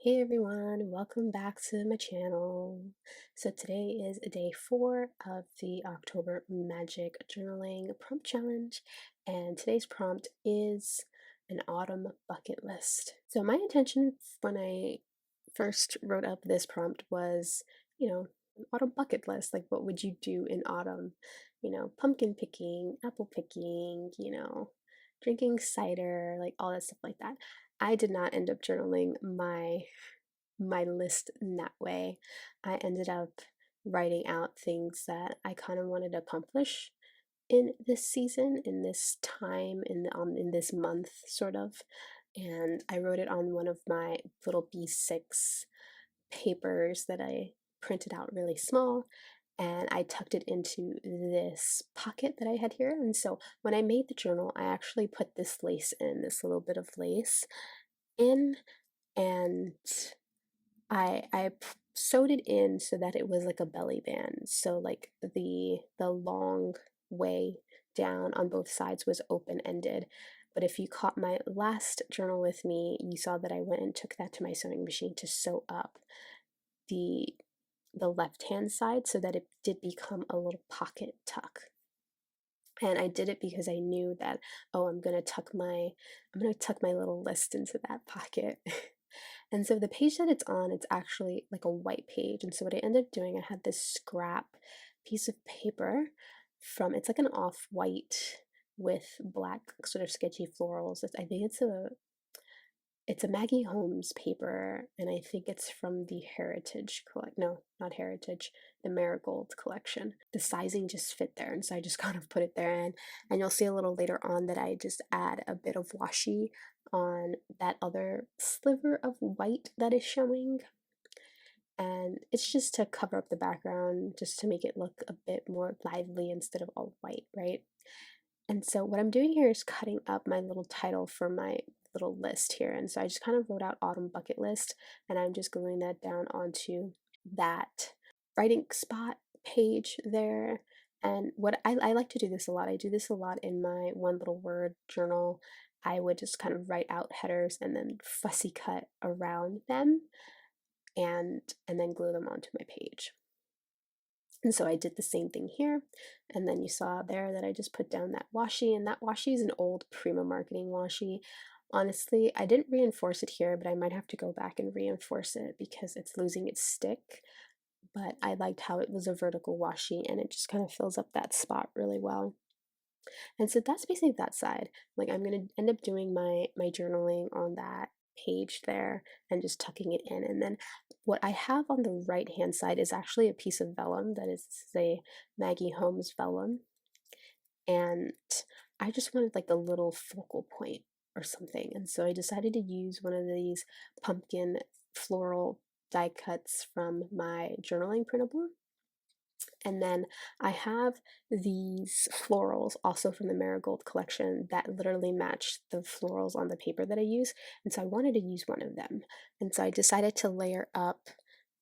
Hey everyone, welcome back to my channel. So today is day 4 of the October Magic Journaling Prompt Challenge, and today's prompt is an autumn bucket list. So my intention when I first wrote up this prompt was, an autumn bucket list. Like, what would you do in autumn? Pumpkin picking, apple picking, drinking cider, like all that stuff like that. I did not end up journaling my list in that way. I ended up writing out things that I kind of wanted to accomplish in this season, in this time, in this month, sort of. And I wrote it on one of my little B6 papers that I printed out really small, and I tucked it into this pocket that I had here. And so when I made the journal, I actually put this lace in, this little bit of lace in, and sewed it in so that it was like a belly band. So like the long way down on both sides was open-ended. But if you caught my last journal with me, you saw that I went and took that to my sewing machine to sew up the the left-hand side so that it did become a little pocket tuck. And I did it because I knew that, oh, I'm gonna tuck my little list into that pocket. And so the page that it's on, it's actually like a white page. And so what I ended up doing, I had this scrap piece of paper it's like an off-white with black sort of sketchy florals. I think it's a Maggie Holmes paper, and I think it's from the Heritage collect. No, not Heritage, the Marigold collection. The sizing just fit there, and so I just kind of put it there. And you'll see a little later on that I just add a bit of washi on that other sliver of white that is showing. And it's just to cover up the background, just to make it look a bit more lively instead of all white, right? And so what I'm doing here is cutting up my little title for my little list here. And so I just kind of wrote out autumn bucket list, and I'm just gluing that down onto that writing spot page there. And what I like to do this a lot. I do this a lot in my one little word journal. I would just kind of write out headers and then fussy cut around them and then glue them onto my page. And so I did the same thing here. And then you saw there that I just put down that washi, and that washi is an old Prima Marketing washi. Honestly, I didn't reinforce it here, but I might have to go back and reinforce it because it's losing its stick. But I liked how it was a vertical washi, and it just kind of fills up that spot really well. And so that's basically that side. Like, I'm going to end up doing my journaling on that page there and just tucking it in. And then what I have on the right hand side is actually a piece of vellum that is a Maggie Holmes vellum. And I just wanted like a little focal point or something. And so I decided to use one of these pumpkin floral die cuts from my journaling printable. And then I have these florals also from the Marigold collection that literally match the florals on the paper that I use. And so I wanted to use one of them. And so I decided to layer up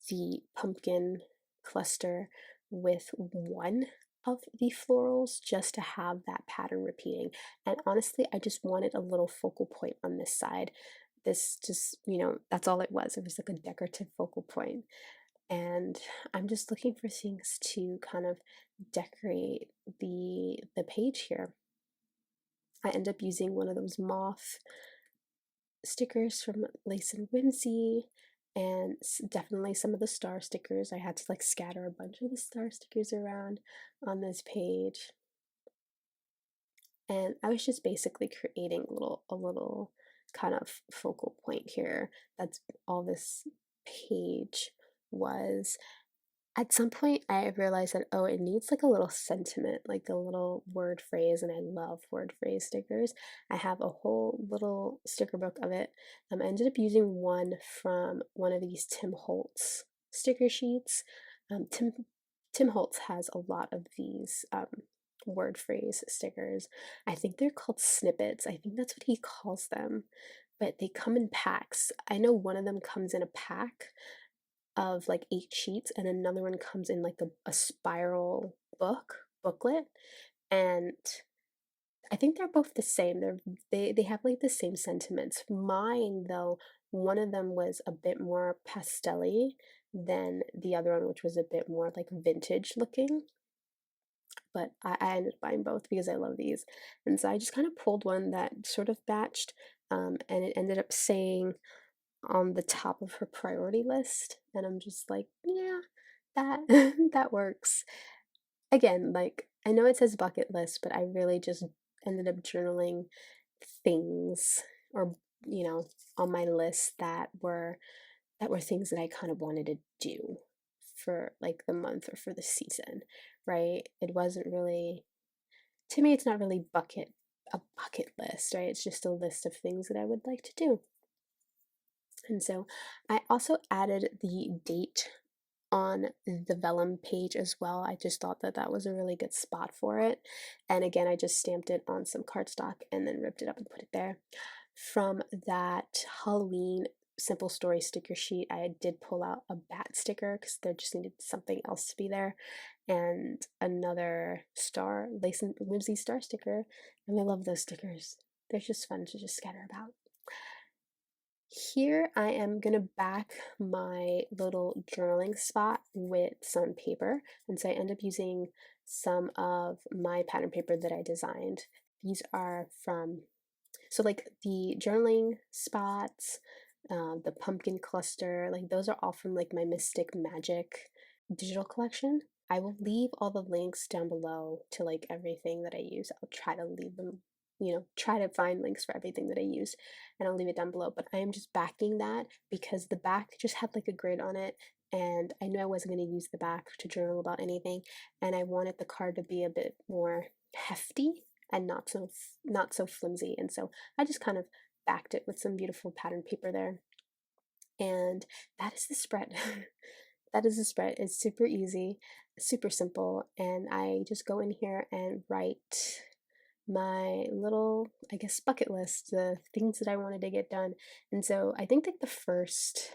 the pumpkin cluster with one of the florals just to have that pattern repeating. And honestly, I just wanted a little focal point on this side. This just, that's all it was. It was like a decorative focal point. And I'm just looking for things to kind of decorate the page here. I end up using one of those moth stickers from Lace and Whimsy, and definitely some of the star stickers. I had to like scatter a bunch of the star stickers around on this page. And I was just basically creating a little kind of focal point here. That's all this page was. At some point, I realized that, oh, it needs like a little sentiment, like a little word phrase, and I love word phrase stickers. I have a whole little sticker book of it. I ended up using one from one of these Tim Holtz sticker sheets. Tim Holtz has a lot of these word phrase stickers. I think they're called snippets. I think that's what he calls them, but they come in packs. I know one of them comes in a pack of like 8 sheets, and another one comes in like a spiral booklet. And I think they're both the same. They have like the same sentiments. Mine though One of them was a bit more pastel-y than the other one, which was a bit more like vintage looking, but I ended up buying both because I love these. And so I just kind of pulled one that sort of matched, and it ended up saying on the top of her priority list, and I'm just like, yeah, that that works. Again, like I know it says bucket list, but I really just ended up journaling things or on my list that were things that I kind of wanted to do for like the month or for the season, right? It wasn't really, to me, it's not really a bucket list, right? It's just a list of things that I would like to do. And so I also added the date on the vellum page as well. I just thought that that was a really good spot for it. And again, I just stamped it on some cardstock and then ripped it up and put it there. From that Halloween simple story sticker sheet, I did pull out a bat sticker because there just needed something else to be there, and another star, Lace and Whimsy star sticker. And I love those stickers. They're just fun to just scatter about. Here I am going to back my little journaling spot with some paper, and so I end up using some of my pattern paper that I designed. These are from, so like the journaling spots, the pumpkin cluster, like those are all from like my Mystic Magic digital collection. I will leave all the links down below to like everything that I use. I'll try to leave them, try to find links for everything that I use, and I'll leave it down below. But I am just backing that because the back just had like a grid on it, and I knew I wasn't going to use the back to journal about anything, and I wanted the card to be a bit more hefty and not so flimsy. And so I just kind of backed it with some beautiful pattern paper there. And that is the spread. That is the spread. It's super easy, super simple, and I just go in here and write my little, I guess, bucket list, the things that I wanted to get done. And so I think like the first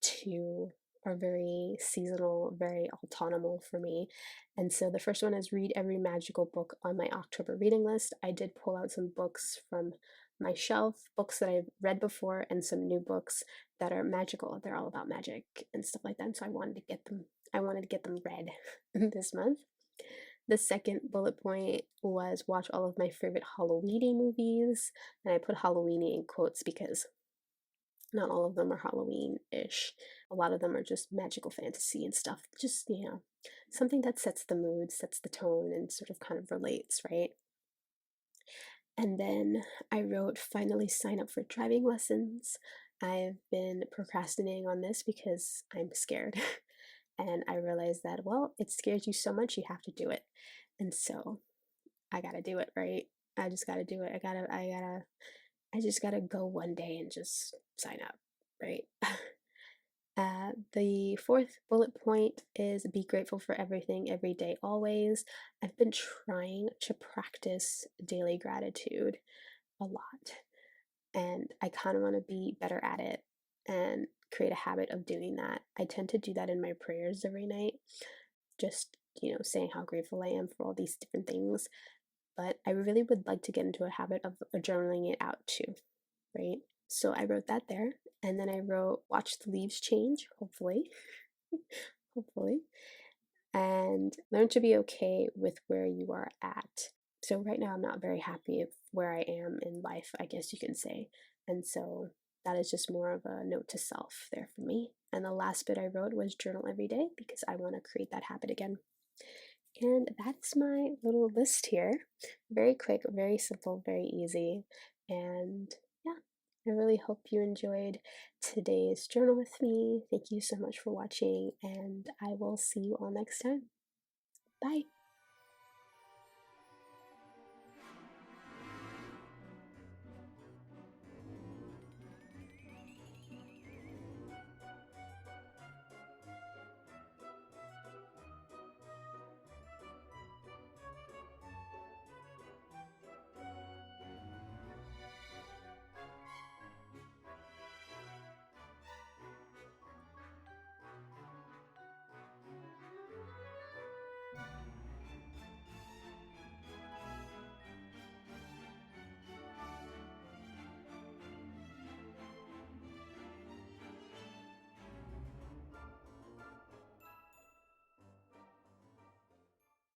two are very seasonal, very autumnal for me. And so the first one is read every magical book on my October reading list. I did pull out some books from my shelf, books that I've read before, and some new books that are magical. They're all about magic and stuff like that. And so I wanted to get them read this month. The second bullet point was watch all of my favorite Halloweeny movies. And I put Halloweeny in quotes because not all of them are Halloween-ish. A lot of them are just magical fantasy and stuff. Just, something that sets the mood, sets the tone, and sort of kind of relates, right? And then I wrote, finally sign up for driving lessons. I've been procrastinating on this because I'm scared. And I realized that, well, it scares you so much, you have to do it. And so I gotta do it, right? I just gotta do it. I just gotta go one day and just sign up, right? The fourth bullet point is be grateful for everything, every day, always. I've been trying to practice daily gratitude a lot, and I kind of want to be better at it and create a habit of doing that. I tend to do that in my prayers every night, just, saying how grateful I am for all these different things. But I really would like to get into a habit of journaling it out too, right? So I wrote that there. And then I wrote, watch the leaves change, hopefully, hopefully, and learn to be okay with where you are at. So right now, I'm not very happy with where I am in life, I guess you can say. And so that is just more of a note to self there for me. And the last bit I wrote was journal every day because I want to create that habit again. And that's my little list here. Very quick, very simple, very easy. And yeah, I really hope you enjoyed today's journal with me. Thank you so much for watching, and I will see you all next time. Bye.